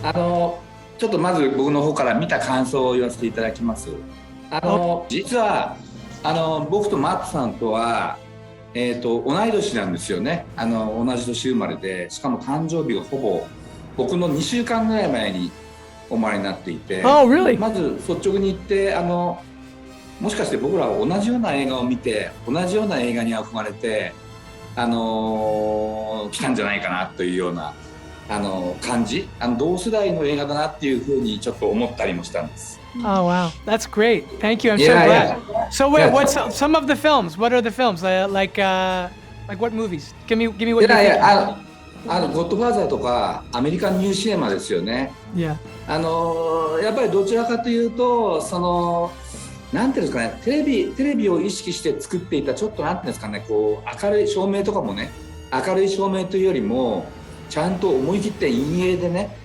あのちょっとまず僕の方から見た感想を言わせていただきます。実は僕とマットさんとは、同い年なんですよね。同じ年生まれで、しかも誕生日がほぼ僕の2週間ぐらい前にお生まれになっていて、Oh, really? まず率直に言ってもしかして僕らは同じような映画を見て同じような映画に憧れて、来たんじゃないかなというような感じ、同世代の映画だなっていうふうにちょっっと思ったりもしたんです。Oh, wow. That's great. Thank you. I'm so Yeah, glad. yeah. So wait, Yeah. what's some of the films? What are the films? Like what movies? Give me what い you やい think. や、ゴッドファーザーとかアメリカンニューシネマですよね。Yeah. やっぱりどちらかというとなんていうんですかね、テレビを意識して作っていた、ちょっとなんていうんですかね、こう明るい照明とかもね、明るい照明というよりもちゃんと思い切って陰影でね、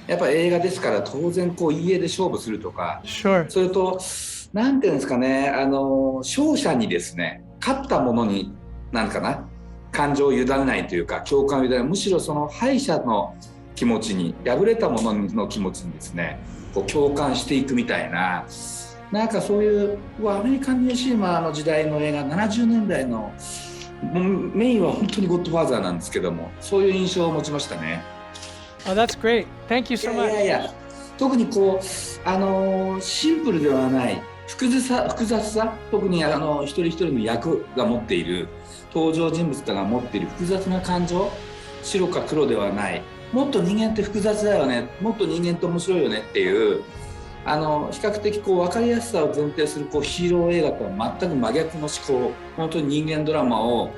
やっぱ映画ですから当然こう陰影で勝負するとか、Sure. それとなんていうんですかね、勝者にですね、勝ったものになんかな、感情を委ねないというか、共感を委ねない、むしろその敗者の気持ちに、敗れたものの気持ちにですね、こう共感していくみたいな、なんかそういうアメリカンニューシネマの時代の映画、70年代のメインは本当にゴッドファーザーなんですけども、そういう印象を持ちましたね。Oh, that's great. Thank you so い much. やいや、特にこうシンプルではない複雑さ、特に一人一人の役が持っている、登場人物が持っている複雑な感情、白か黒ではない、もっと人間って複雑だよね、もっと人間って面白いよねっていう、比較的こう分かりやすさを前提するこうヒーロー映画とは全く真逆の思考、本当に人間ドラマを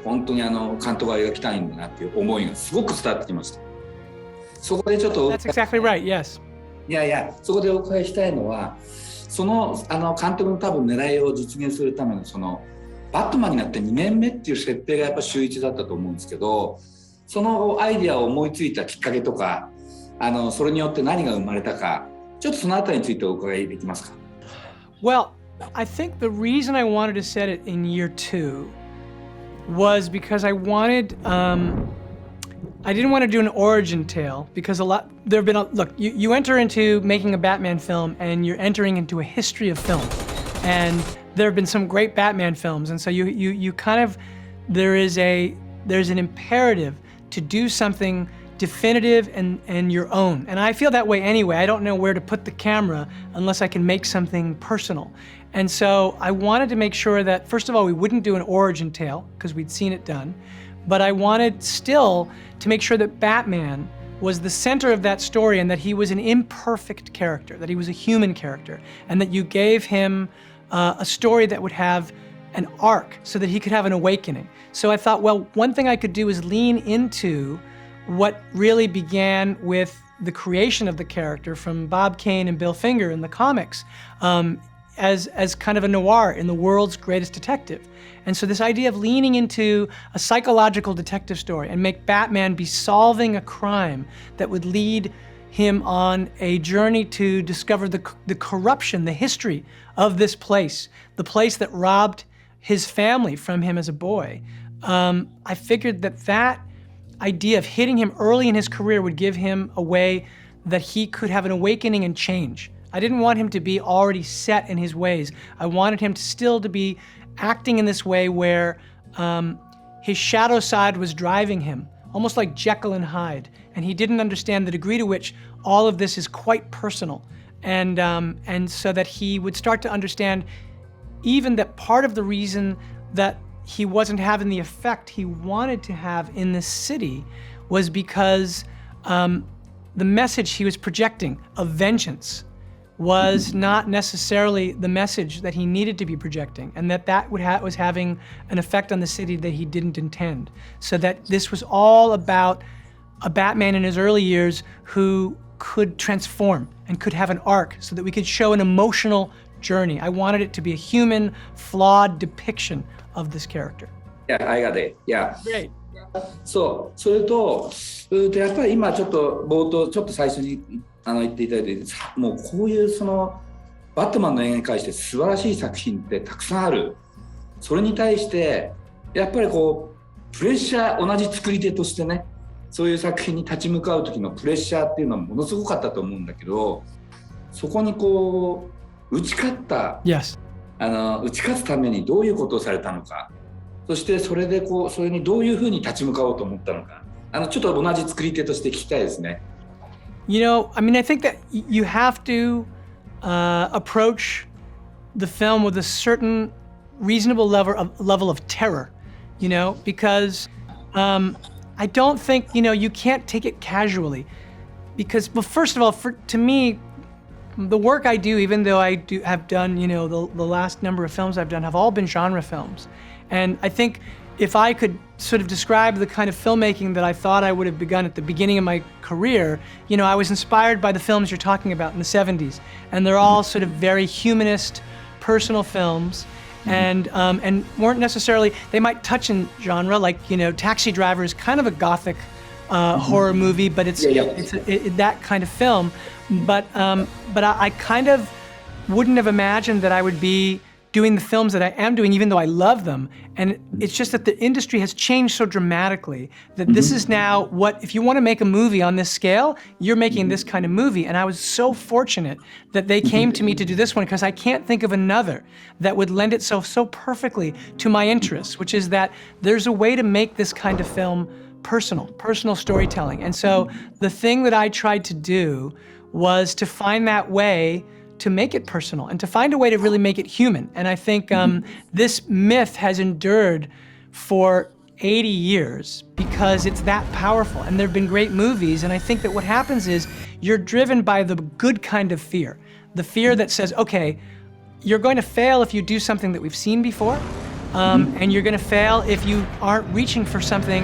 本当に監督が描きたいんだなっていう思いがすごく伝わってきました。そこでちょっと That's exactly right. Yes. いやいや、そこでお伺いしたいのは、監督の多分狙いを実現するためのバットマンになって2年目っていう設定がやっぱ秀逸だったと思うんですけど、そのアイディアを思いついたきっかけとか、それによって何が生まれたか、ちょっとそのあたりについてお伺いできますか。 Well, I think the reason I wanted to set it in year 2 was because I didn't want to do an origin tale, because look, you enter into making a Batman film and you're entering into a history of film, and there have been some great Batman films, and so you kind of, there's an imperative to do something definitive and your own. And I feel that way anyway. I don't know where to put the camera unless I can make something personal. And so I wanted to make sure that, first of all, we wouldn't do an origin tale because we'd seen it done. But I wanted still to make sure that Batman was the center of that story, and that he was an imperfect character, that he was a human character, and that you gave him a story that would have an arc so that he could have an awakening. So I thought, well, one thing I could do is lean into what really began with the creation of the character from Bob Kane and Bill Finger in the comics, as kind of a noir in the world's greatest detective. And so this idea of leaning into a psychological detective story and make Batman be solving a crime that would lead him on a journey to discover the corruption, the history of this place, the place that robbed his family from him as a boy. I figured that idea of hitting him early in his career would give him a way that he could have an awakening and change. I didn't want him to be already set in his ways. I wanted him to be acting in this way where his shadow side was driving him, almost like Jekyll and Hyde, and he didn't understand the degree to which all of this is quite personal, and so that he would start to understand even that part of the reason that he wasn't having the effect he wanted to have in this city was because the message he was projecting of vengeance was not necessarily the message that he needed to be projecting, and that was having an effect on the city that he didn't intend. So that this was all about a Batman in his early years who could transform and could have an arc so that we could show an emotional journey. I wanted it to be a human, flawed depiction of this character. Yeah, I got it. Yeah. Great. そう、それと、やっぱり今ちょっと冒頭ちょっと最初に言っていただいて、もうこういうバットマンの映画に関して素晴らしい作品ってたくさんある。それに対してやっぱりこうプレッシャー、同じ作り手としてね、そういう作品に立ち向かう時のプレッシャーっていうのはものすごかったと思うんだけど、そこにこう打ち勝った、Yes. 打ち勝つためにどういうことをされたのか、そしてそれでこうそれにどういうふうに立ち向かおうと思ったのか、ちょっと同じ作り手として聞きたいですね。You know, I mean, I think that you have to approach the film with a certain reasonable level of terror, you know, because I don't think, you know, you can't take it casually. Because, well, first of all, to me, the work I do, even though I have done, you know, the last number of films I've done have all been genre films. And I think if I could sort of describe the kind of filmmaking that I thought I would have begun at the beginning of my career, you know, I was inspired by the films you're talking about in the 70s. And they're all sort of very humanist, personal films. And weren't necessarily, they might touch in genre, like, you know, Taxi Driver is kind of a gothic horror movie, but it's that kind of film. But I kind of wouldn't have imagined that I would be doing the films that I am doing, even though I love them. And it's just that the industry has changed so dramatically that this is now what, if you want to make a movie on this scale, you're making this kind of movie. And I was so fortunate that they came to me to do this one, because I can't think of another that would lend itself so perfectly to my interests, which is that there's a way to make this kind of film personal storytelling. And so the thing that I tried to do was to find that way to make it personal and to find a way to really make it human. And I think this myth has endured for 80 years because it's that powerful. And there have been great movies. And I think that what happens is you're driven by the good kind of fear, the fear that says, okay, you're going to fail if you do something that we've seen before. And you're going to fail if you aren't reaching for something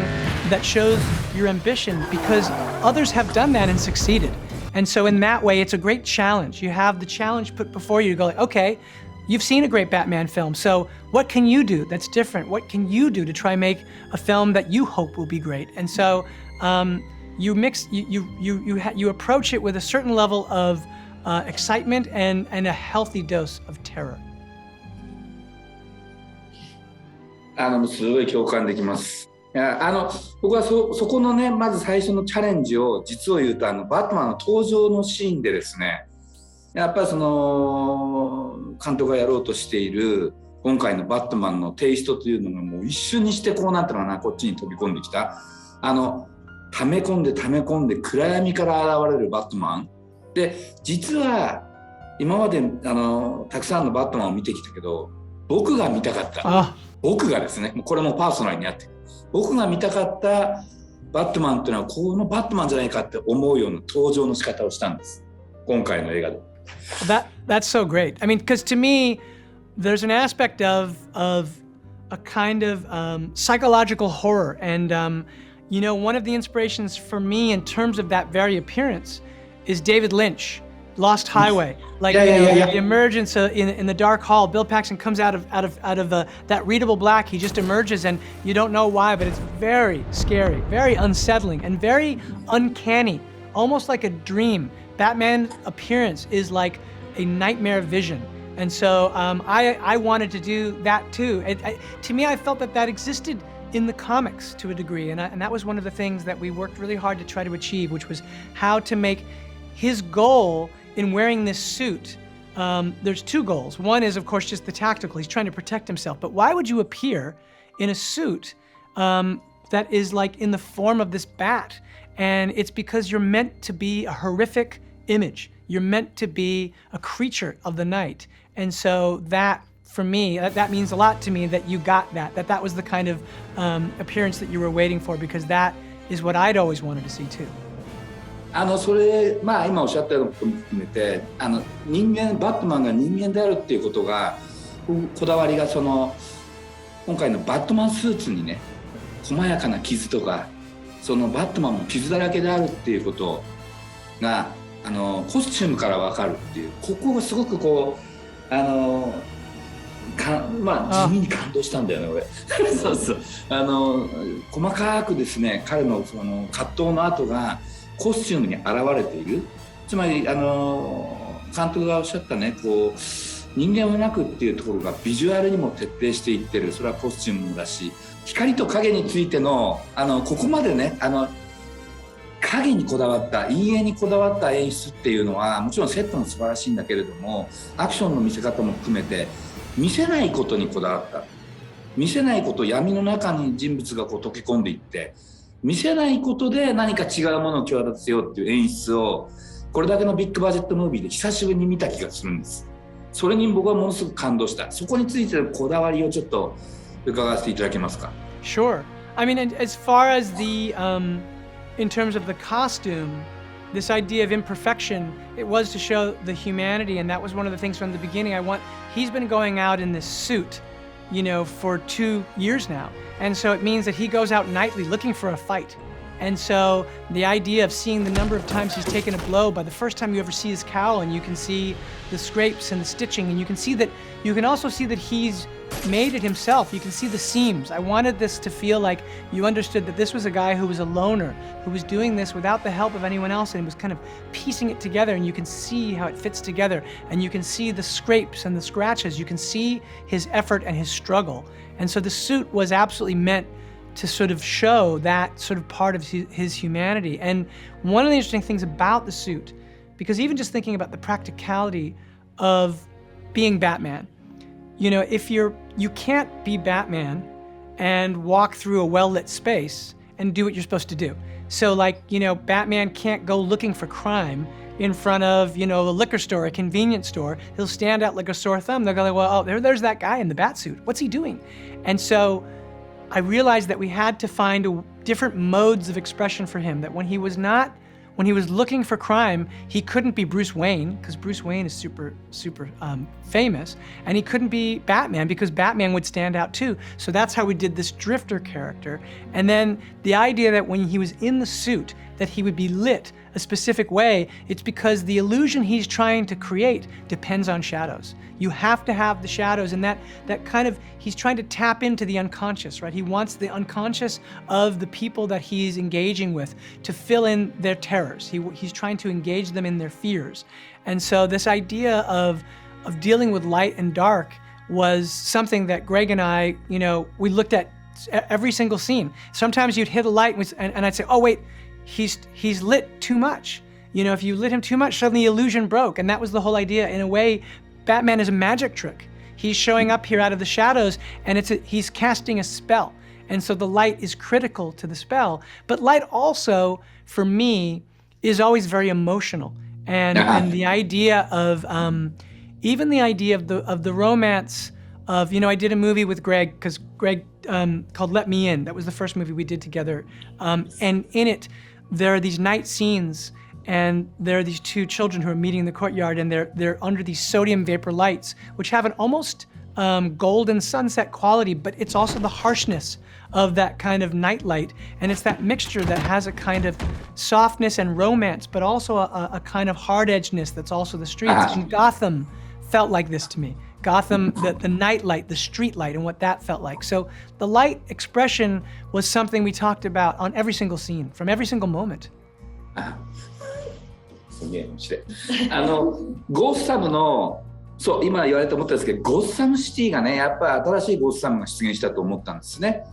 that shows your ambition, because others have done that and succeeded. And so in that way, it's a great challenge. You have the challenge put before you to go like, okay, you've seen a great Batman film, so what can you do that's different? What can you do to try and make a film that you hope will be great? And so you approach it with a certain level of excitement and a healthy dose of terror. すごい共感できます。いや僕はそこのね、まず最初のチャレンジを実を言うとバットマンの登場のシーンでですね、やっぱりその監督がやろうとしている今回のバットマンのテイストというのがもう一瞬にしてこうなんていうのかな、こっちに飛び込んできた溜め込んで暗闇から現れるバットマンで、実は今までたくさんのバットマンを見てきたけど、僕が見たかった僕がですね、これもパーソナルにあって、僕が見たかったバットマンっていうのはこのバットマンじゃないかって思うような登場の仕方をしたんです、今回の映画で。That's so great. I mean, because to me, there's an aspect of a kind of psychological horror, and you know, one of the inspirations for me in terms of that very appearance is David Lynch. Lost Highway, like the emergence in the dark hall. Bill Paxton comes out of that readable black. He just emerges, and you don't know why, but it's very scary, very unsettling, and very uncanny, almost like a dream. Batman's appearance is like a nightmare vision, and so I wanted to do that too. To me, I felt that existed in the comics to a degree, and that was one of the things that we worked really hard to try to achieve, which was how to make his goal in wearing this suit. There's two goals. One is, of course, just the tactical. He's trying to protect himself. But why would you appear in a suit that is like in the form of this bat? And it's because you're meant to be a horrific image. You're meant to be a creature of the night. And so that, for me, that means a lot to me that you got that was the kind of appearance that you were waiting for, because that is what I'd always wanted to see too. それ今おっしゃったようなことも含めてバットマンが人間であるっていうことがこだわりが今回のバットマンスーツにね、細やかな傷とかバットマンも傷だらけであるっていうことがコスチュームから分かるっていう、ここがすごくこう地味に感動したんだよね俺そう細かくですね、彼の葛藤の跡がコスチュームに現れている。つまり監督がおっしゃったね、こう人間を描くっていうところがビジュアルにも徹底していってる。それはコスチュームもだし、光と影についてのここまでね影にこだわった陰影にこだわった演出っていうのはもちろんセットも素晴らしいんだけれども、アクションの見せ方も含めて見せないことにこだわった。見せないこと、闇の中に人物がこう溶け込んでいって見せないことで何か違うものを際立たせようっていう演出をこれだけのビッグバジェットムービーで久しぶりに見た気がするんです。それに僕はものすごく感動した。そこについてのこだわりをちょっと伺わせていただけますか。 Sure. I mean, as far as in terms of the costume, this idea of imperfection, it was to show the humanity, and that was one of the things from the beginning. He's been going out in this suit, you know, for 2 years now. And so it means that he goes out nightly looking for a fight. And so the idea of seeing the number of times he's taken a blow, by the first time you ever see his cowl and you can see the scrapes and the stitching, and you can also see that he's made it himself. You can see the seams. I wanted this to feel like you understood that this was a guy who was a loner, who was doing this without the help of anyone else, and was kind of piecing it together, and you can see how it fits together, and you can see the scrapes and the scratches. You can see his effort and his struggle. And so the suit was absolutely meant to sort of show that sort of part of his humanity. And one of the interesting things about the suit, because even just thinking about the practicality of being Batman, you know, you can't be Batman and walk through a well-lit space and do what you're supposed to do. So like, you know, Batman can't go looking for crime in front of, you know, a liquor store, a convenience store. He'll stand out like a sore thumb. They'll go, well, oh, there's that guy in the bat suit. What's he doing? And so I realized that we had to find different modes of expression for him, that when he was looking for crime, he couldn't be Bruce Wayne, because Bruce Wayne is super famous, and he couldn't be Batman because Batman would stand out too. So that's how we did this drifter character. And then the idea that when he was in the suit, that he would be lit a specific way, it's because the illusion he's trying to create depends on shadows. You have to have the shadows, and that kind of, he's trying to tap into the unconscious, right? He wants the unconscious of the people that he's engaging with to fill in their terrors. He's trying to engage them in their fears. And so this idea of dealing with light and dark was something that Greg and I, you know, we looked at every single scene. Sometimes you'd hit a light and I'd say, oh wait, he's lit too much. You know, if you lit him too much, suddenly the illusion broke. And that was the whole idea. In a way, Batman is a magic trick. He's showing up here out of the shadows, and he's casting a spell. And so the light is critical to the spell. But light also, for me, is always very emotional. And the idea of, even the idea of the romance of, you know, I did a movie with Greg, because Greg called Let Me In. That was the first movie we did together. And in it, there are these night scenes, and there are these two children who are meeting in the courtyard, and they're under these sodium vapor lights, which have an almost golden sunset quality, but it's also the harshness of that kind of night light. And it's that mixture that has a kind of softness and romance, but also a kind of hard-edgedness that's also the streets. And Gotham felt like this to me. Gotham, the night light, the street light, and what that felt like. So the light expression was something we talked about on every single scene, from every single moment. すげえ面白い。ゴッサムの、そう今言われて思ったんですけど、ゴッサムシティがね、やっぱり新しいゴッサムが出現したと思ったんですね。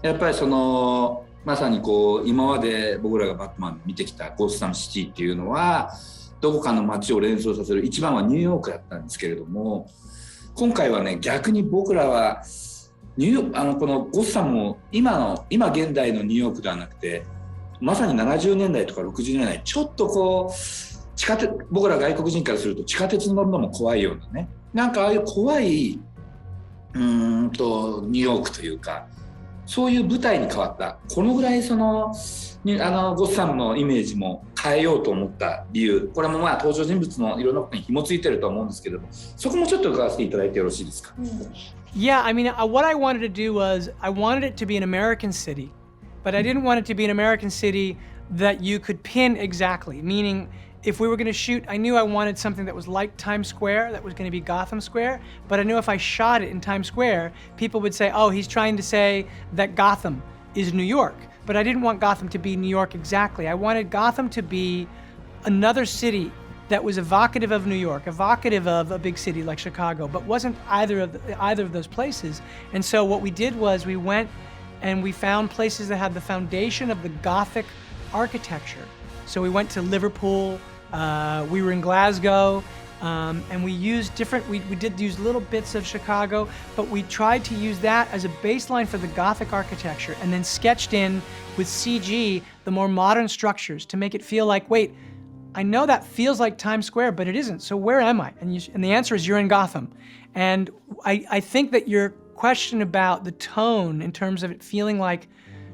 やっぱりそのまさにこう今まで僕らがバットマン見てきたゴッサムシティっていうのはどこかの街を連想させる、一番はニューヨークだったんですけれども、今回はね逆に僕らはこのゴッサムも今現代のニューヨークではなくて、まさに70年代とか60年代、ちょっとこう僕ら外国人からすると地下鉄に乗るのも怖いようなね、なんかああいう怖いニューヨークというか、そういう舞台に変わった。このぐらいそのゴッサムのイメージも変えようと思った理由、これもまあ登場人物のいろんなことに紐ついてると思うんですけども、そこもちょっと伺わせていただいてよろしいですか。Yeah, I mean, what I wanted to do was I wanted it to be an American city, but I didn't want it to be an American city that you could pin exactly, meaning if we were going to shoot, I knew I wanted something that was like Times Square, that was going to be Gotham Square, but I knew if I shot it in Times Square, people would say, oh, he's trying to say that Gotham is New York. But I didn't want Gotham to be New York exactly. I wanted Gotham to be another city that was evocative of New York, evocative of a big city like Chicago, but wasn't either of those places. And so what we did was we went and we found places that had the foundation of the Gothic architecture, So we went to Liverpool, we were in Glasgow, and we used we did use little bits of Chicago, but we tried to use that as a baseline for the Gothic architecture and then sketched in with CG the more modern structures to make it feel like, wait, I know that feels like Times Square, but it isn't, so where am I? And the answer is you're in Gotham. And I think that your question about the tone in terms of it feeling like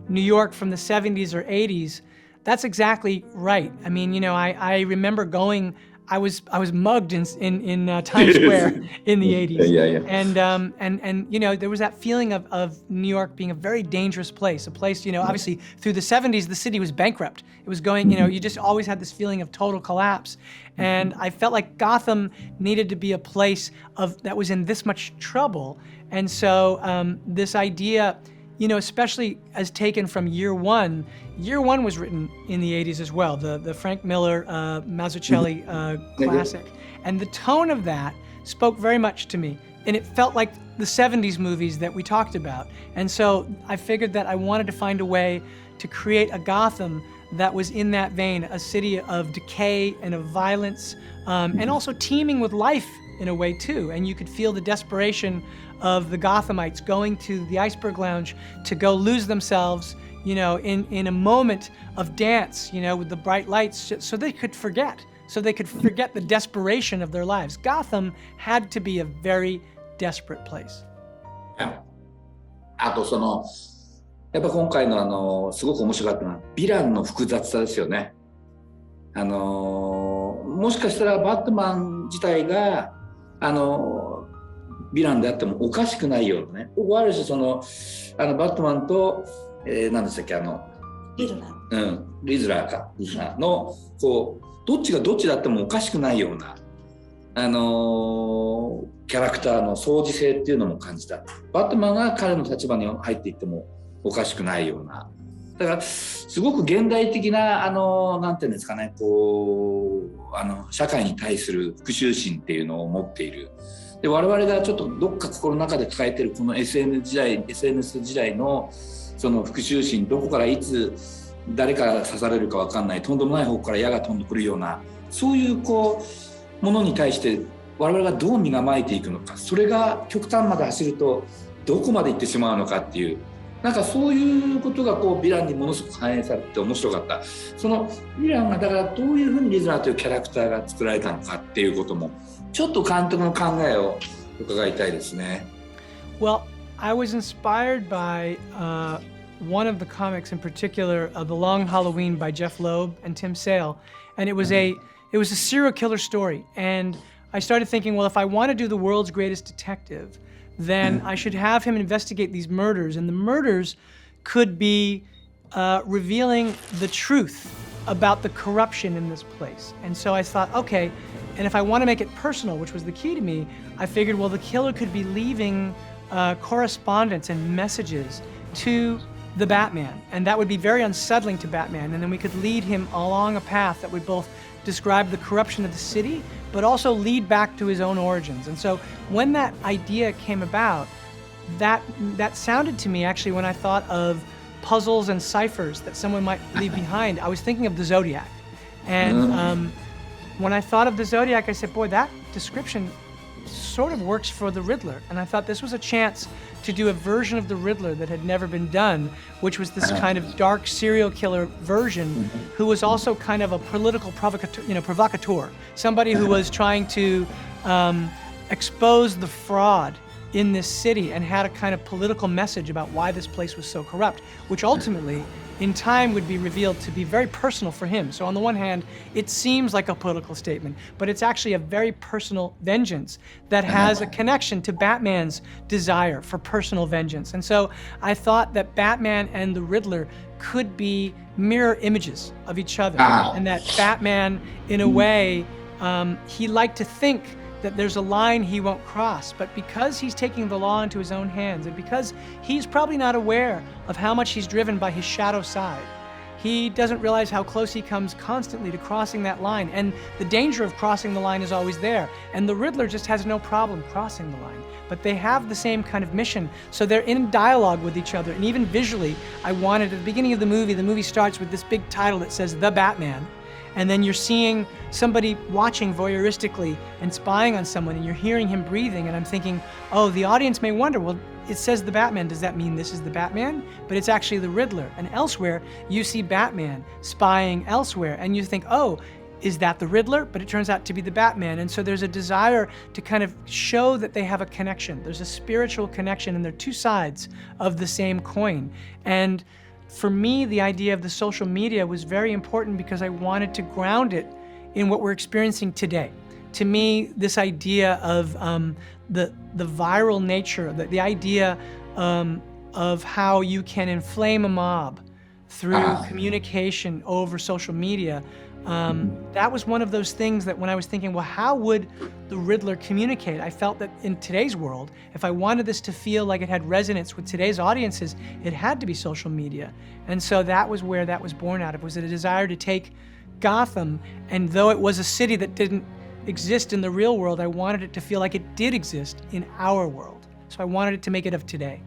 New York from the 70s or 80s, that's exactly right. I mean, you know, I remember going, I was mugged in Times Square in the 80s. Yeah. And you know, there was that feeling of New York being a very dangerous place, a place, you know, obviously through the 70s, the city was bankrupt. It was going, you know, you just always had this feeling of total collapse. And I felt like Gotham needed to be a place that was in this much trouble. And so this idea, you know, especially as taken from Year One was written in the 80s as well, the Frank Miller, Mazzucchelli classic. And the tone of that spoke very much to me. And it felt like the 70s movies that we talked about. And so I figured that I wanted to find a way to create a Gotham that was in that vein, a city of decay and of violence, and also teeming with life in a way too. And you could feel the desperation of the Gothamites going to the Iceberg Lounge to go lose themselves, you know, in a moment of dance, you know, with the bright lights, so they could forget the desperation of their lives. Gotham had to be a very desperate place. あとやっぱ今回のすごく面白かったのはヴィランの複雑さですよね。もしかしたらバットマン自体がヴィランであってもおかしくないようなね。僕はある種バットマンと、何でしたっけリズラーのどっちがどっちだってもおかしくないようなキャラクターの相似性っていうのも感じた。バットマンが彼の立場に入っていってもおかしくないような。だからすごく現代的ななんていうんですかね、社会に対する復讐心っていうのを持っている。で我々がちょっとどっか心の中で抱えてるこの SNS 時代のその復讐心、どこからいつ誰から刺されるか分かんない、とんでもない方から矢が飛んでくるような、そういうものに対して我々がどう身構えていくのか、それが極端まで走るとどこまで行ってしまうのかっていう、なんかそういうことがヴィランにものすごく反映されて面白かった。そのヴィランがだからどういうふうにリズナーというキャラクターが作られたのかっていうこともちょっと監督の考えを伺いたいですね。Well, I was inspired by one of the comics in particular, The Long Halloween by Jeff Loeb and Tim Sale, and it was a serial killer story. And I started thinking, well, if I want to do the world's greatest detective, then I should have him investigate these murders, and the murders could be revealing the truth about the corruption in this place. And so I thought, okay, and if I want to make it personal, which was the key to me, I figured, well, the killer could be leaving correspondence and messages to the Batman, and that would be very unsettling to Batman, and then we could lead him along a path that would both describe the corruption of the city, but also lead back to his own origins. And so when that idea came about, that sounded to me actually when I thought of puzzles and ciphers that someone might leave behind. I was thinking of the Zodiac. And when I thought of the Zodiac, I said, boy, that description sort of works for the Riddler. And I thought this was a chance to do a version of the Riddler that had never been done, which was this kind of dark serial killer version who was also kind of a political provocateur, somebody who was trying to expose the fraud in this city and had a kind of political message about why this place was so corrupt, which ultimately in time would be revealed to be very personal for him. So on the one hand, it seems like a political statement, but it's actually a very personal vengeance that has a connection to Batman's desire for personal vengeance. And so I thought that Batman and the Riddler could be mirror images of each other, and that Batman, in a way, he liked to think that there's a line he won't cross, but because he's taking the law into his own hands, and because he's probably not aware of how much he's driven by his shadow side, he doesn't realize how close he comes constantly to crossing that line, and the danger of crossing the line is always there, and the Riddler just has no problem crossing the line. But they have the same kind of mission, so they're in dialogue with each other, and even visually, I wanted, at the beginning of the movie starts with this big title that says The Batman, and then you're seeing somebody watching voyeuristically and spying on someone, and you're hearing him breathing, and I'm thinking, oh, the audience may wonder, well, it says the Batman, does that mean this is the Batman? But it's actually the Riddler. And elsewhere, you see Batman spying elsewhere, and you think, oh, is that the Riddler? But it turns out to be the Batman. And so there's a desire to kind of show that they have a connection. There's a spiritual connection, and they're two sides of the same coin. And for me, the idea of the social media was very important because I wanted to ground it in what we're experiencing today. To me, this idea of the viral nature, the idea of how you can inflame a mob through communication over social media, that was one of those things that when I was thinking, well, how would the Riddler communicate? I felt that in today's world, if I wanted this to feel like it had resonance with today's audiences, it had to be social media. And so that was where that was born out of, was a desire to take Gotham, and though it was a city that didn't exist in the real world, I wanted it to feel like it did exist in our world. So I wanted it to make it of today.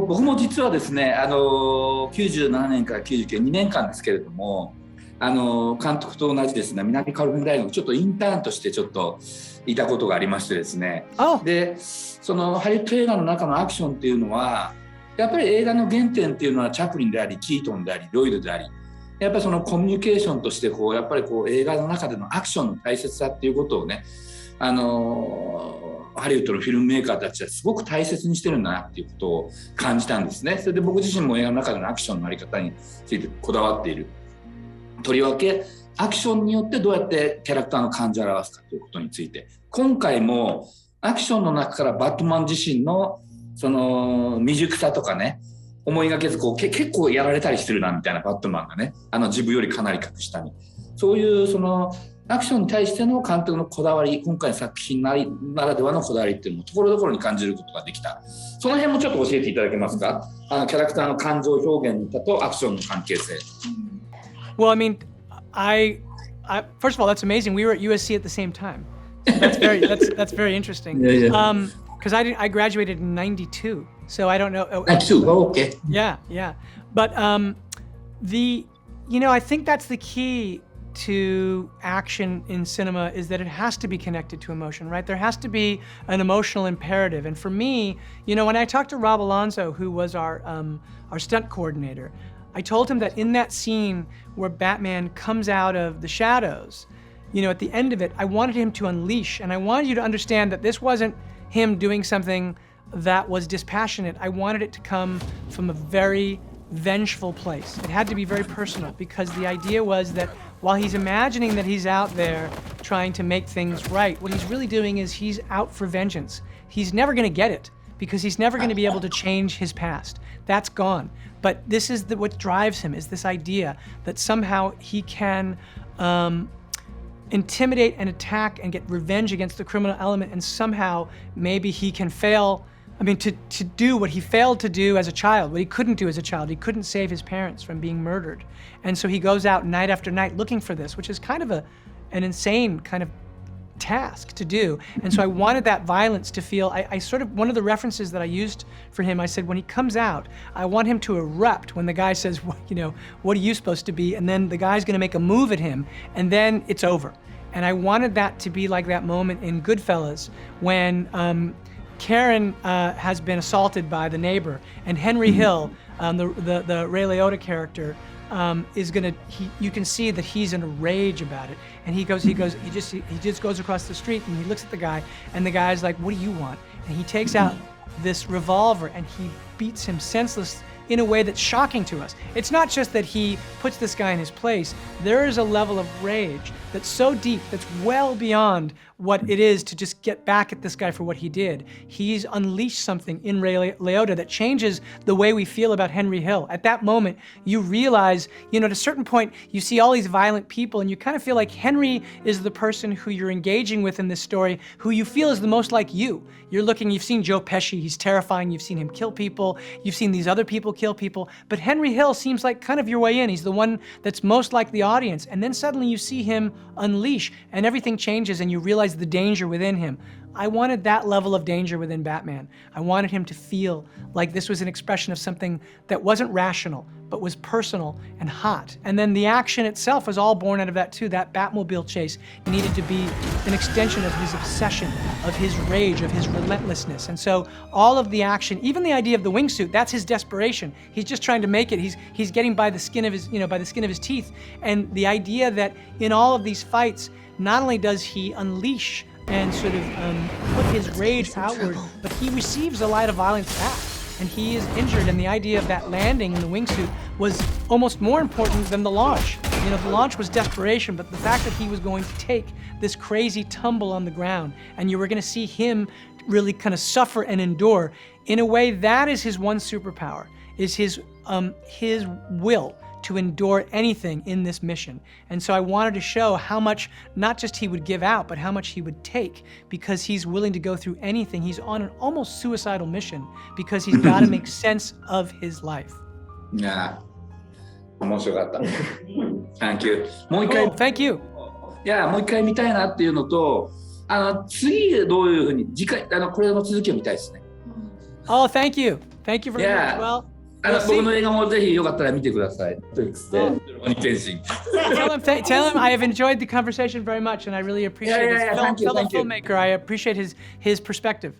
僕も実はですね、97年から99年、2年間ですけれども、監督と同じですね、南カロライナ大学ちょっとインターンとしてちょっといたことがありましてですね、で、そのハリウッド映画の中のアクションっていうのは、やっぱり映画の原点っていうのはチャプリンであり、キートンであり、ロイドであり、やっぱりそのコミュニケーションとしてやっぱり映画の中でのアクションの大切さっていうことをね、ハリウッドのフィルムメーカーたちはすごく大切にしてるんだなっていうことを感じたんですね。それで僕自身も映画の中でのアクションのあり方についてこだわっている。とりわけアクションによってどうやってキャラクターの感情を表すかということについて、今回もアクションの中からバットマン自身のその未熟さとかね、思いがけず結構やられたりしてるなみたいなバットマンがね、自分よりかなり格下に、そういうそのアクションに対しての監督のこだわり、今回の作品ならではのこだわりっていうのもところどころに感じることができた。その辺もちょっと教えていただけますか？キャラクターの感情表現とアクションの関係性。Well, I mean, I first of all, that's amazing. We were at USC at the same time. That's very interesting. Yeah. Because I graduated in '92, so I don't know. '92. Oh, okay. Yeah. But I think that's the key to action in cinema, is that it has to be connected to emotion, right? There has to be an emotional imperative. And for me, when I talked to Rob Alonzo, who was our stunt coordinator, I told him that in that scene where Batman comes out of the shadows, at the end of it, I wanted him to unleash, and I wanted you to understand that this wasn't him doing something that was dispassionate. I wanted it to come from a very vengeful place. It had to be very personal, because the idea was that while he's imagining that he's out there trying to make things right, what he's really doing is he's out for vengeance. He's never going to get it, because he's never going to be able to change his past. That's gone. But this is what drives him, is this idea that somehow he can intimidate and attack and get revenge against the criminal element, and somehow maybe he can fail. I mean, to do what he failed to do as a child, what he couldn't do as a child. He couldn't save his parents from being murdered. And so he goes out night after night looking for this, which is kind of an insane kind of task to do. And so I wanted that violence to feel, I sort of, one of the references that I used for him, I said, when he comes out, I want him to erupt when the guy says, what are you supposed to be? And then the guy's gonna make a move at him, and then it's over. And I wanted that to be like that moment in Goodfellas when Karen has been assaulted by the neighbor, and Henry Hill, the Ray Liotta character, you can see that he's in a rage about it, and he just goes across the street and he looks at the guy, and the guy's like, "What do you want?" And he takes out this revolver and he beats him senseless in a way that's shocking to us. It's not just that he puts this guy in his place. There is a level of rage that's so deep, that's well beyond what it is to just get back at this guy for what he did. He's unleashed something in Ray Liotta that changes the way we feel about Henry Hill. At that moment, you realize, at a certain point, you see all these violent people, and you kind of feel like Henry is the person who you're engaging with in this story, who you feel is the most like you. You've seen Joe Pesci, he's terrifying, you've seen him kill people, you've seen these other people kill people, but Henry Hill seems like kind of your way in. He's the one that's most like the audience, and then suddenly you see him unleash, and everything changes, and you realize realized the danger within him. I wanted that level of danger within Batman. I wanted him to feel like this was an expression of something that wasn't rational, but was personal and hot. And then the action itself was all born out of that too. That Batmobile chase needed to be an extension of his obsession, of his rage, of his relentlessness. And so all of the action, even the idea of the wingsuit, that's his desperation. He's just trying to make it. He's getting by the skin of his, by the skin of his teeth. And the idea that in all of these fights, not only does he unleash and sort of put his rage outward, but he receives a lot of violence back, and he is injured. And the idea of that landing in the wingsuit was almost more important than the launch. The launch was desperation, but the fact that he was going to take this crazy tumble on the ground, and you were going to see him really kind of suffer and endure, in a way, that is his one superpower, is his will to endure anything in this mission. And so I wanted to show how much, not just he would give out, but how much he would take, because he's willing to go through anything. He's on an almost suicidal mission because he's got to make sense of his life. Yeah. 面白かった。Thank you. もう一回。Oh, thank you. いや、もう一回見たいなっていうのと、次どういうふうに、次回、これの続きを見たいですね。Oh, thank you. Thank you very much. Well, 僕の映画もぜひよかったら見てください。tell him I have enjoyed the conversation very much, and I really appreciate his fellow filmmaker. I appreciate his perspective.